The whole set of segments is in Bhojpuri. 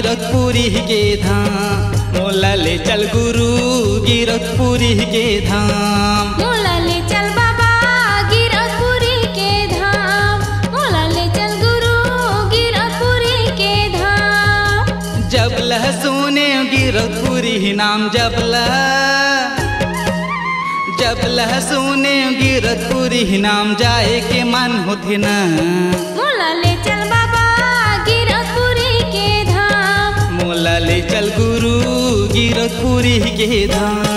गिरतपुरी के धाम। मोला ले चल गुरु गिरतपुरी के धाम। मोला ले चल बाबा गिरतपुरी के धाम। मोला ले चल गुरु गिरतपुरी के धाम। जबला सुने गिरतपुरी नाम जबला सुने गिरतपुरी नाम जाए के मन होथे न। मोला ले चल बाबा गिरतपुरी के धाम। मोला ले चल गुरु गिरतपुरी के धाम।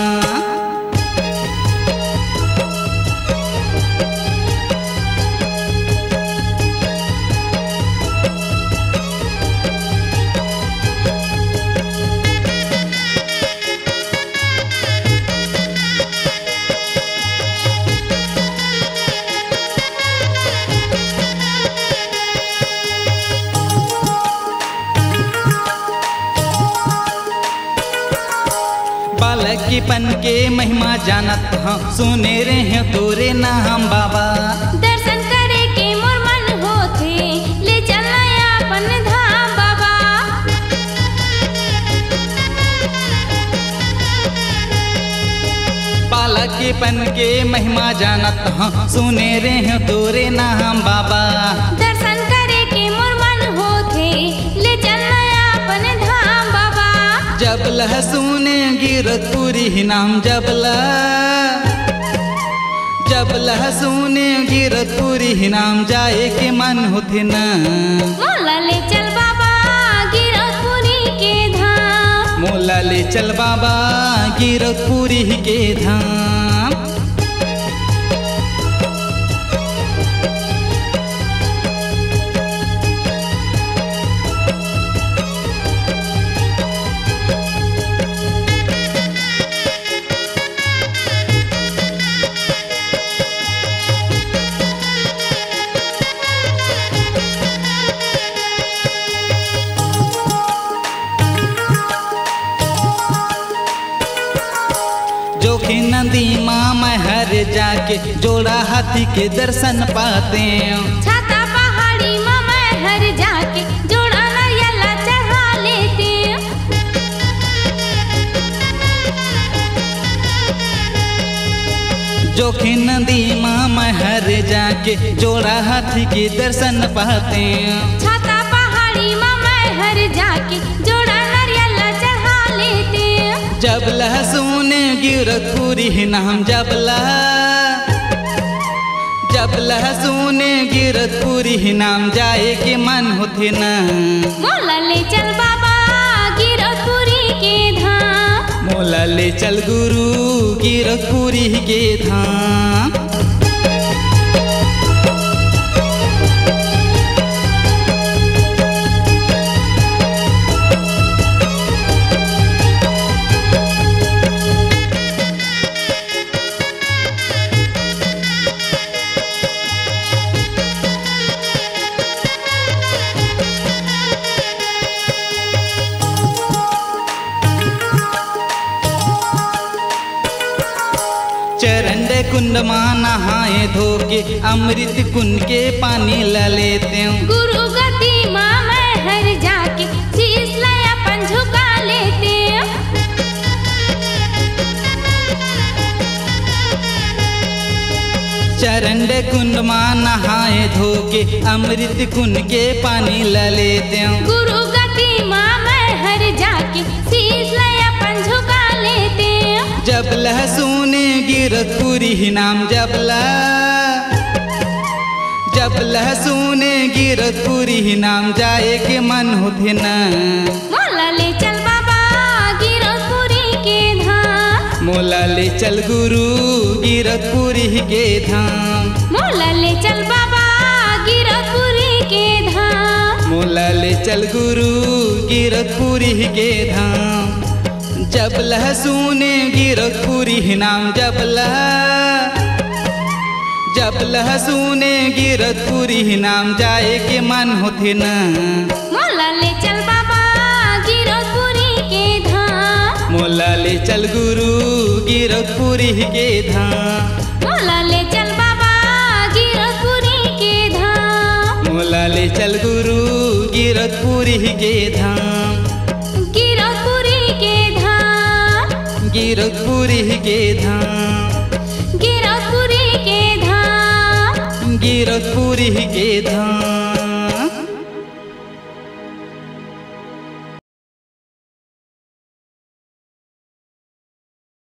बालकीपन के महिमा जानत हाँ, सुने रे हैं तोरे नाम बाबा। दर्शन करे के मोर मन होथे, ले चल अपन धाम बाबा। बालकीपन के महिमा जानत हाँ, सुने रे हैं तोरे नाम बाबा। दर्शन करे के मोर मन होथे, ले चल अपन धाम बाबा। जबला सुने गिरतपुरी नाम जबला सुने गिरतपुरी नाम जाए के मन होथे न। मोला ले चल बाबा गिरतपुरी के धाम। मोला ले चल बाबा गिरतपुरी के धाम। जोखी नदी माँ मैं हर जाके जोड़ा हाथी के दर्शन पाते। छाता पहाड़ी माँ मैं हर जाके जोड़ा नारियल चढ़ा लेते। जोखी नदी माँ मैं हर जाके जोड़ा हाथी के दर्शन पाते। छाता पहाड़ी माँ मैं हर जाके जोड़ा नारियल चढ़ा लेते। जबला सुने गिरतपुरी नाम जबला सुने गिरतपुरी नाम जाए के मन होथे न। मोला ले चल बाबा गिरतपुरी के धाम। मोला ले चल गुरु गिरतपुरी के धाम। चरण कुंड माँ नहाए धोके अमृत कुंड के पानी ला लेते हूँ। गुरु गति माँ मैं हर जाके शीश ले अपन झुका लेते। चरण कुंड माँ नहाए धोके अमृत कुंड के पानी ला लेते हूँ। गुरु गति माँ मैं हर जाके शीश ले अपन झुका लेते। जबला सुने गिरतपुरी नाम जबला सुने गिरतपुरी नाम जाए के मन होथे न। मोला ले चल बाबा गिरतपुरी के धाम। मोला ले चल गुरु गिरतपुरी के धाम। मोला ले चल बाबा गिरतपुरी के धाम। मोला ले चल गुरु गिरतपुरी के धाम। जबला सुने गिरतपुरी नाम जबला सुने गिरतपुरी नाम जाए के मन होथे न। मोला ले चल बाबा गिरतपुरी के धाम। मोला ले चल गुरु गिरतपुरी के धाम। मोला ले चल बाबा गिरतपुरी के धाम। मोला ले चल गुरु गिरतपुरी के धाम। के धाम, गिरपुरी के धाम, गिरपुरी के धाम।